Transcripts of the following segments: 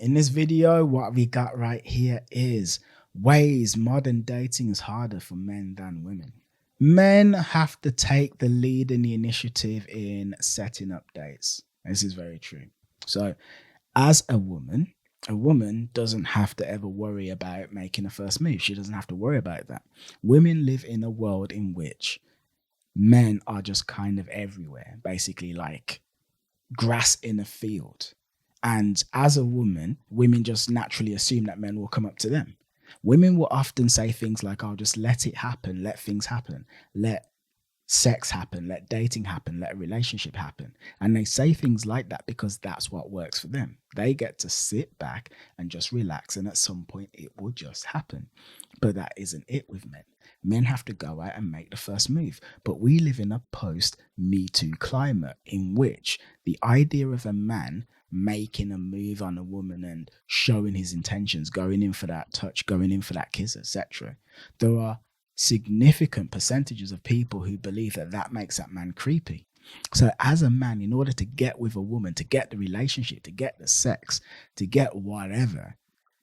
In this video, what we got right here is ways modern dating is harder for men than women. Men have to take the lead and the initiative in setting up dates. This is very true. So, as a woman doesn't have to ever worry about making a first move. She doesn't have to worry about that. Women live in a world in which men are just kind of everywhere, basically like grass in a field. And as a woman, women just naturally assume that men will come up to them. Women will often say things like, "I'll just let it happen, let things happen, let sex happen, let dating happen, let a relationship happen." And they say things like that because that's what works for them. They get to sit back and just relax, and at some point it will just happen. But that isn't it with men. Men have to go out and make the first move. But we live in a post Me Too climate in which the idea of a man making a move on a woman and showing his intentions, going in for that touch, going in for that kiss, etc. There are significant percentages of people who believe that that makes that man creepy. So as a man, in order to get with a woman, to get the relationship, to get the sex, to get whatever,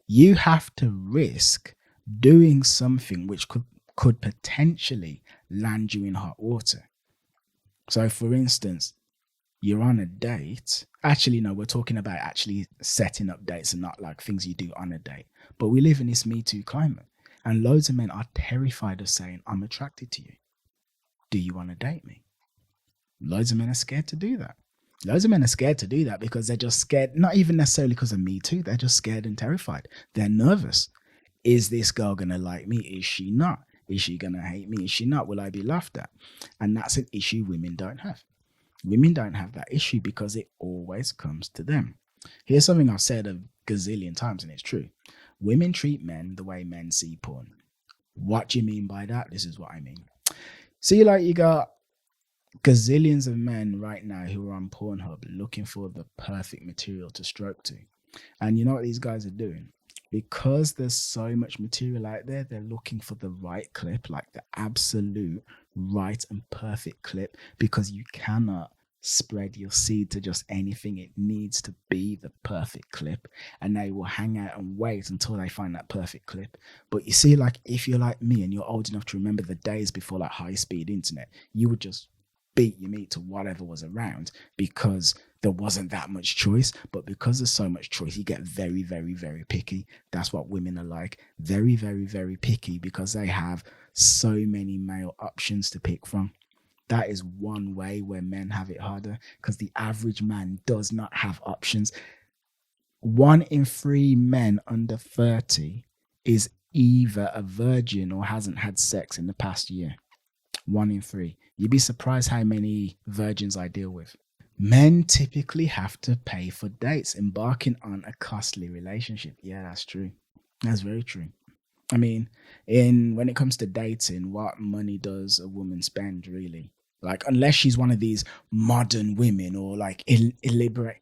you have to risk doing something which could potentially land you in hot water. So for instance, you're on a date. Actually, no, we're talking about actually setting up dates and not like things you do on a date. But we live in this Me Too climate. And loads of men are terrified of saying, "I'm attracted to you. Do you want to date me?" Loads of men are scared to do that. Loads of men are scared to do that because they're just scared, not even necessarily because of Me Too. They're just scared and terrified. They're nervous. Is this girl going to like me? Is she not? Is she going to hate me? Is she not? Will I be laughed at? And that's an issue women don't have. Women don't have that issue because it always comes to them. Here's something I've said a gazillion times, and it's true. Women treat men the way men see porn. What do you mean by that? This is what I mean. See, like you got gazillions of men right now who are on Pornhub looking for the perfect material to stroke to. And you know what these guys are doing? Because there's so much material out there, they're looking for the right clip, like the absolute right and perfect clip, because you cannot spread your seed to just anything. It needs to be the perfect clip, and they will hang out and wait until they find that perfect clip. But you see, like if you're like me and you're old enough to remember the days before like high-speed internet, you would just beat your meat to whatever was around because there wasn't that much choice. But because there's so much choice, you get very, very, very picky. That's what women are like. Very, very, very picky because they have so many male options to pick from. That is one way where men have it harder because the average man does not have options. 1 in 3 men under 30 is either a virgin or hasn't had sex in the past year. 1 in 3. You'd be surprised how many virgins I deal with. Men typically have to pay for dates, embarking on a costly relationship. Yeah, that's true. That's very true. I mean, when it comes to dating, what money does a woman spend really? Like, unless she's one of these modern women or like illiterate,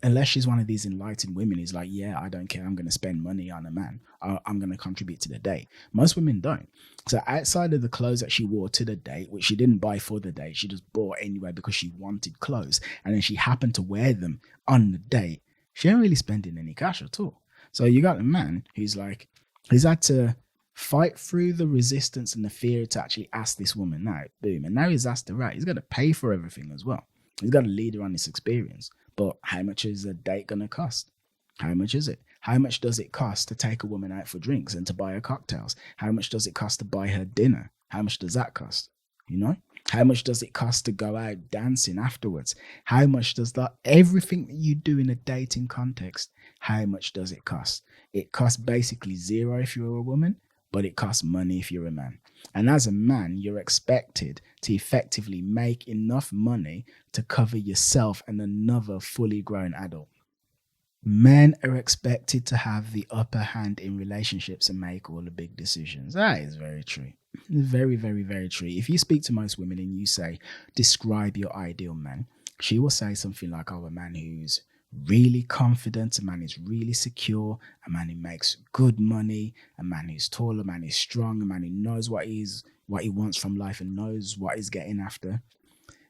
unless she's one of these enlightened women who's like, yeah, I don't care, I'm going to spend money on a man, I'm going to contribute to the date. Most women don't. So outside of the clothes that she wore to the date, which she didn't buy for the date, she just bought anyway because she wanted clothes, and then she happened to wear them on the date, she ain't really spending any cash at all. So you got a man who's had to fight through the resistance and the fear to actually ask this woman out. Boom. And now he's asked her out. He's got to pay for everything as well. He's got to lead her on this experience. But how much is a date going to cost? How much is it? How much does it cost to take a woman out for drinks and to buy her cocktails? How much does it cost to buy her dinner? How much does that cost? You know? How much does it cost to go out dancing afterwards? How much does that, everything that you do in a dating context, how much does it cost? It costs basically zero if you're a woman, but it costs money if you're a man. And as a man, you're expected to effectively make enough money to cover yourself and another fully grown adult. Men are expected to have the upper hand in relationships and make all the big decisions. That is very true. Very, very, very true. If you speak to most women and you say, describe your ideal man, she will say something like, oh, a man who's really confident, a man who's really secure, a man who makes good money, a man who's tall, a man who's strong, a man who knows what he wants from life and knows what he's getting after.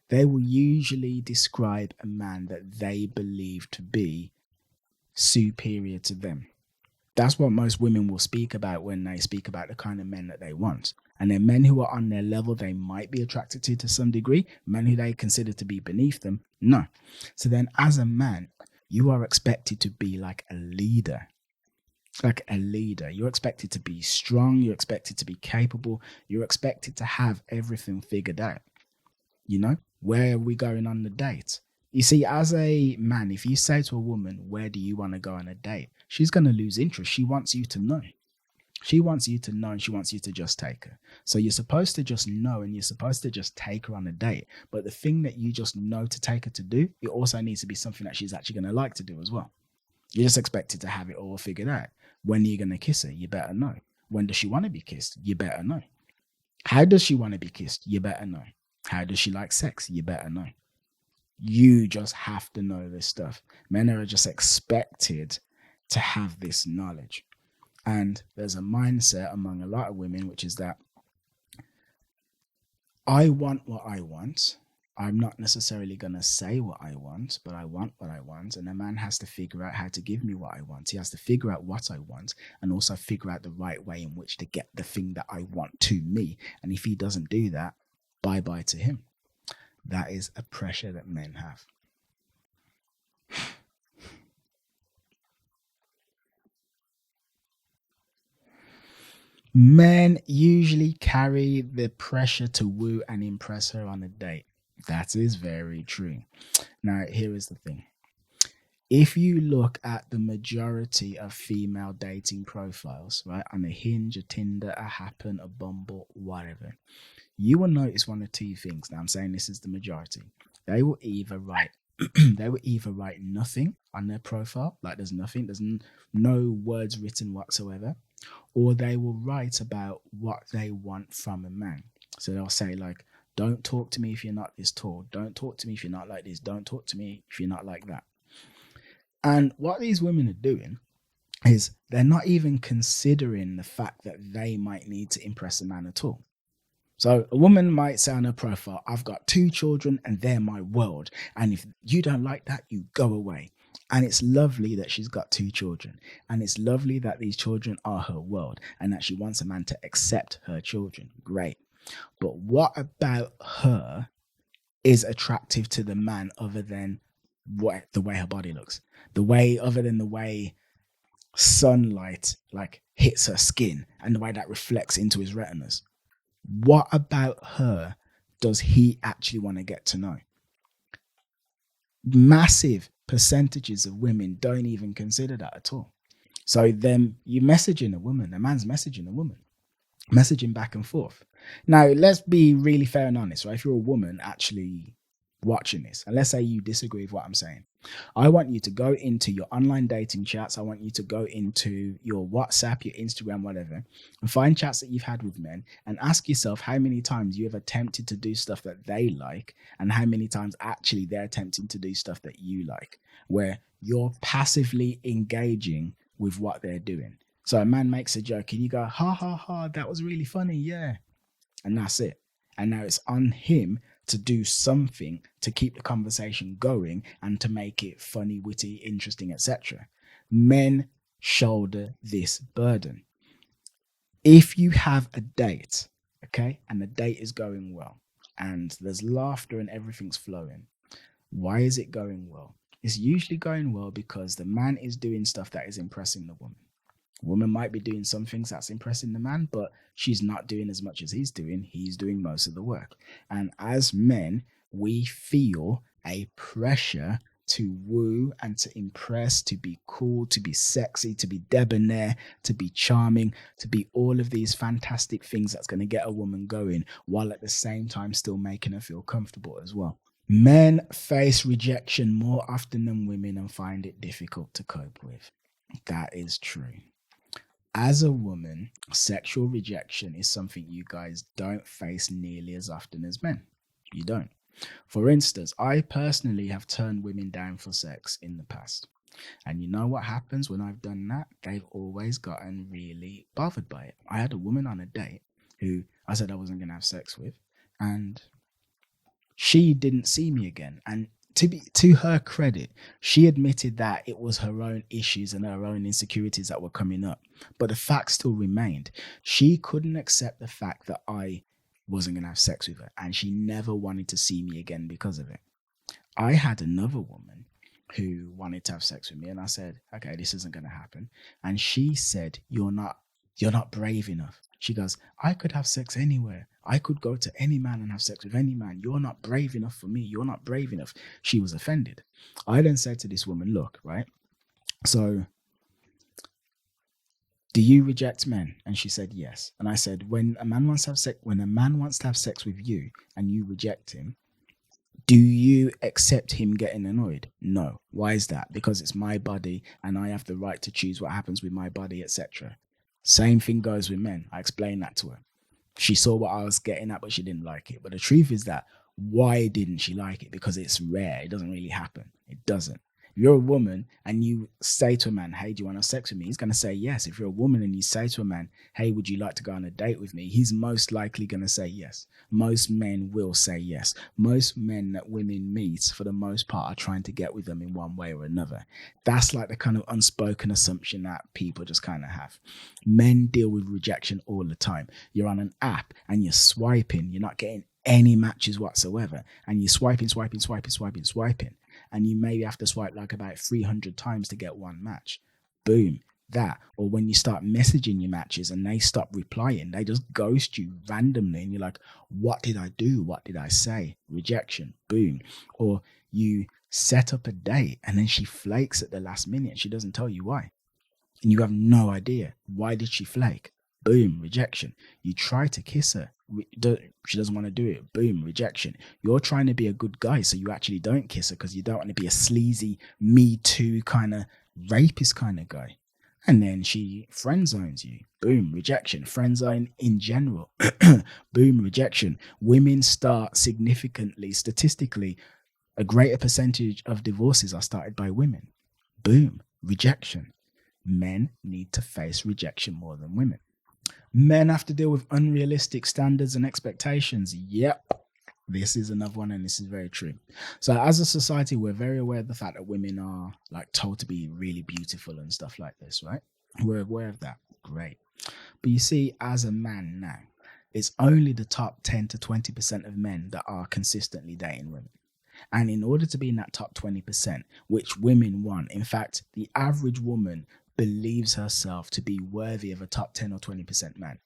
They will usually describe a man that they believe to be superior to them. That's what most women will speak about when they speak about the kind of men that they want. And then men who are on their level, they might be attracted to some degree. Men who they consider to be beneath them, no. So then as a man, you are expected to be like a leader. Like a leader. You're expected to be strong. You're expected to be capable. You're expected to have everything figured out. You know, where are we going on the date? You see, as a man, if you say to a woman, where do you want to go on a date? She's going to lose interest. She wants you to know. She wants you to know, and she wants you to just take her. So you're supposed to just know, and you're supposed to just take her on a date. But the thing that you just know to take her to do, it also needs to be something that she's actually going to like to do as well. You're just expected to have it all figured out. When are you going to kiss her? You better know. When does she want to be kissed? You better know. How does she want to be kissed? You better know. How does she like sex? You better know. You just have to know this stuff. Men are just expected to have this knowledge. And there's a mindset among a lot of women, which is that I want what I want. I'm not necessarily going to say what I want, but I want what I want. And a man has to figure out how to give me what I want. He has to figure out what I want and also figure out the right way in which to get the thing that I want to me. And if he doesn't do that, bye-bye to him. That is a pressure that men have. Men usually carry the pressure to woo and impress her on a date. That is very true. Now, here is the thing. If you look at the majority of female dating profiles, right, on a Hinge, a Tinder, a Happen, a Bumble, whatever, you will notice one or two things. Now, I'm saying this is the majority. They will either write nothing on their profile, like there's nothing, there's no words written whatsoever, or they will write about what they want from a man. So they'll say like, don't talk to me if you're not this tall. Don't talk to me if you're not like this. Don't talk to me if you're not like that. And what these women are doing is they're not even considering the fact that they might need to impress a man at all. So a woman might say on her profile, I've got 2 children and they're my world. And if you don't like that, you go away. And it's lovely that she's got 2 children. And it's lovely that these children are her world and that she wants a man to accept her children. Great. But what about her is attractive to the man other than the way her body looks? Other than the way sunlight like hits her skin and the way that reflects into his retinas? What about her does he actually want to get to know? Massive percentages of women don't even consider that at all. So then you're messaging a woman, a man's messaging a woman, messaging back and forth. Now, let's be really fair and honest, right? If you're a woman actually watching this, and let's say you disagree with what I'm saying, I want you to go into your online dating chats. I want you to go into your WhatsApp, your Instagram, whatever, and find chats that you've had with men and ask yourself how many times you have attempted to do stuff that they like and how many times actually they're attempting to do stuff that you like, where you're passively engaging with what they're doing. So a man makes a joke and you go, ha, ha, ha, that was really funny, yeah. And that's it. And now it's on him to do something to keep the conversation going and to make it funny, witty, interesting, etc. Men shoulder this burden. If you have a date, okay, and the date is going well, and there's laughter and everything's flowing, why is it going well? It's usually going well because the man is doing stuff that is impressing the woman. Woman might be doing some things that's impressing the man, but she's not doing as much as he's doing. He's doing most of the work. And as men, we feel a pressure to woo and to impress, to be cool, to be sexy, to be debonair, to be charming, to be all of these fantastic things that's going to get a woman going, while at the same time still making her feel comfortable as well. Men face rejection more often than women and find it difficult to cope with. That is true. As a woman, sexual rejection is something you guys don't face nearly as often as men. You don't. For instance, I personally have turned women down for sex in the past. And you know what happens when I've done that? They've always gotten really bothered by it. I had a woman on a date who I said I wasn't going to have sex with, and she didn't see me again. And to her credit, she admitted that it was her own issues and her own insecurities that were coming up. But the fact still remained. She couldn't accept the fact that I wasn't going to have sex with her, and she never wanted to see me again because of it. I had another woman who wanted to have sex with me, and I said, "Okay, this isn't going to happen." And she said, you're not brave enough." She goes, "I could have sex anywhere. I could go to any man and have sex with any man. You're not brave enough for me. You're not brave enough." She was offended. I then said to this woman, "Look, right? So, do you reject men?" And she said, "Yes." And I said, "When a man wants to have sex, when a man wants to have sex with you and you reject him, do you accept him getting annoyed?" "No." "Why is that?" "Because it's my body and I have the right to choose what happens with my body, etc." Same thing goes with men. I explained that to her. She saw what I was getting at, but she didn't like it. But the truth is that, why didn't she like it? Because it's rare. It doesn't really happen. It doesn't. If you're a woman and you say to a man, "Hey, do you want to have sex with me?" He's going to say yes. If you're a woman and you say to a man, "Hey, would you like to go on a date with me?" He's most likely going to say yes. Most men will say yes. Most men that women meet, for the most part, are trying to get with them in one way or another. That's like the kind of unspoken assumption that people just kind of have. Men deal with rejection all the time. You're on an app and you're swiping, you're not getting any matches whatsoever, and you're swiping, and you maybe have to swipe like about 300 times to get one match. Boom, that. Or when you start messaging your matches and they stop replying, they just ghost you randomly, and you're like, "What did I do? What did I say?" Rejection. Boom. Or you set up a date and then she flakes at the last minute and she doesn't tell you why, and you have no idea why did she flake. Boom, rejection. You try to kiss her, she doesn't want to do it. Boom, rejection. You're trying to be a good guy, so you actually don't kiss her because you don't want to be a sleazy Me Too kind of rapist kind of guy. And then she friend zones you. Boom, rejection. Friend zone in general. Boom, rejection. Women start significantly, statistically, a greater percentage of divorces are started by women. Boom, rejection. Men need to face rejection more than women. Men have to deal with unrealistic standards and expectations. Yep. This is another one, and this is very true. So as a society, we're very aware of the fact that women are like told to be really beautiful and stuff like this, right? We're aware of that. Great. But you see, as a man now, it's only the top 10 to 20% of men that are consistently dating women. And in order to be in that top 20%, which women want, in fact, the average woman believes herself to be worthy of a top 10 or 20% man.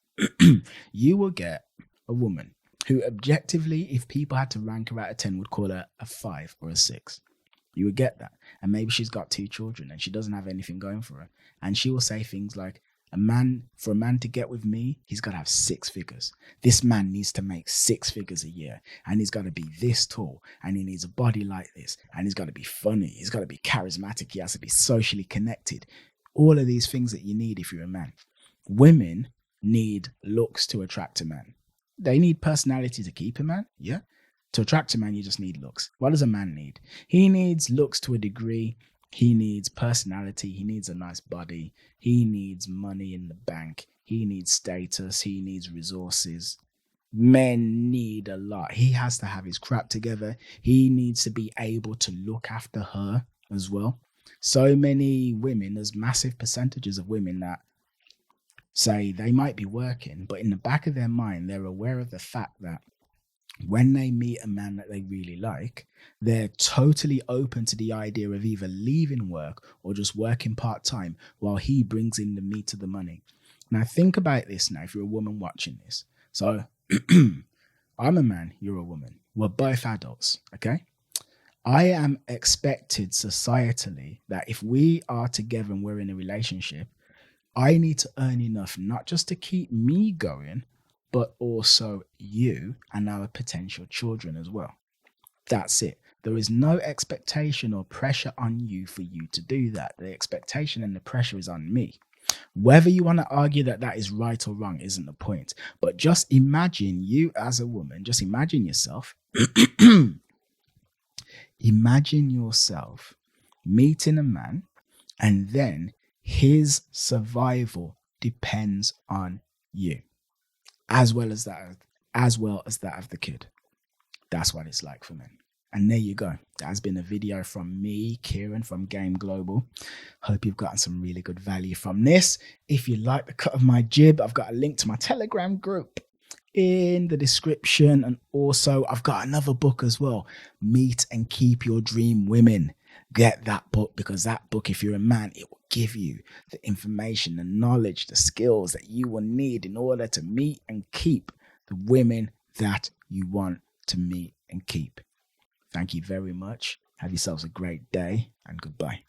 You will get a woman who objectively, if people had to rank her out of 10, would call her a 5 or a 6. You would get that. And maybe she's got 2 children and she doesn't have anything going for her. And she will say things like, for a man to get with me, he's got to have 6 figures. This man needs to make 6 figures a year, and he's got to be this tall, and he needs a body like this, and he's got to be funny, he's got to be charismatic, he has to be socially connected. All of these things that you need if you're a man. Women need looks to attract a man. They need personality to keep a man, yeah? To attract a man, you just need looks. What does a man need? He needs looks to a degree. He needs personality. He needs a nice body. He needs money in the bank. He needs status. He needs resources. Men need a lot. He has to have his crap together. He needs to be able to look after her as well. So many women, there's massive percentages of women that say they might be working, but in the back of their mind, they're aware of the fact that when they meet a man that they really like, they're totally open to the idea of either leaving work or just working part-time while he brings in the meat of the money. Now think about this now, if you're a woman watching this. So I'm a man, you're a woman. We're both adults, okay? I am expected societally that if we are together and we're in a relationship, I need to earn enough not just to keep me going, but also you and our potential children as well. That's it. There is no expectation or pressure on you for you to do that. The expectation and the pressure is on me. Whether you want to argue that that is right or wrong isn't the point. But just imagine you as a woman, just imagine yourself. Imagine yourself meeting a man, and then his survival depends on you, as well as that of the kid. That's what it's like for men. And there you go. That has been a video from me, Kieran from Game Global. Hope you've gotten some really good value from this. If you like the cut of my jib, I've got a link to my Telegram group in the description. And also, I've got another book as well, Meet and Keep Your Dream Women. Get that book, because that book, if you're a man, it will give you the information, the knowledge, the skills that you will need in order to meet and keep the women that you want to meet and keep. Thank you very much. Have yourselves a great day, and goodbye.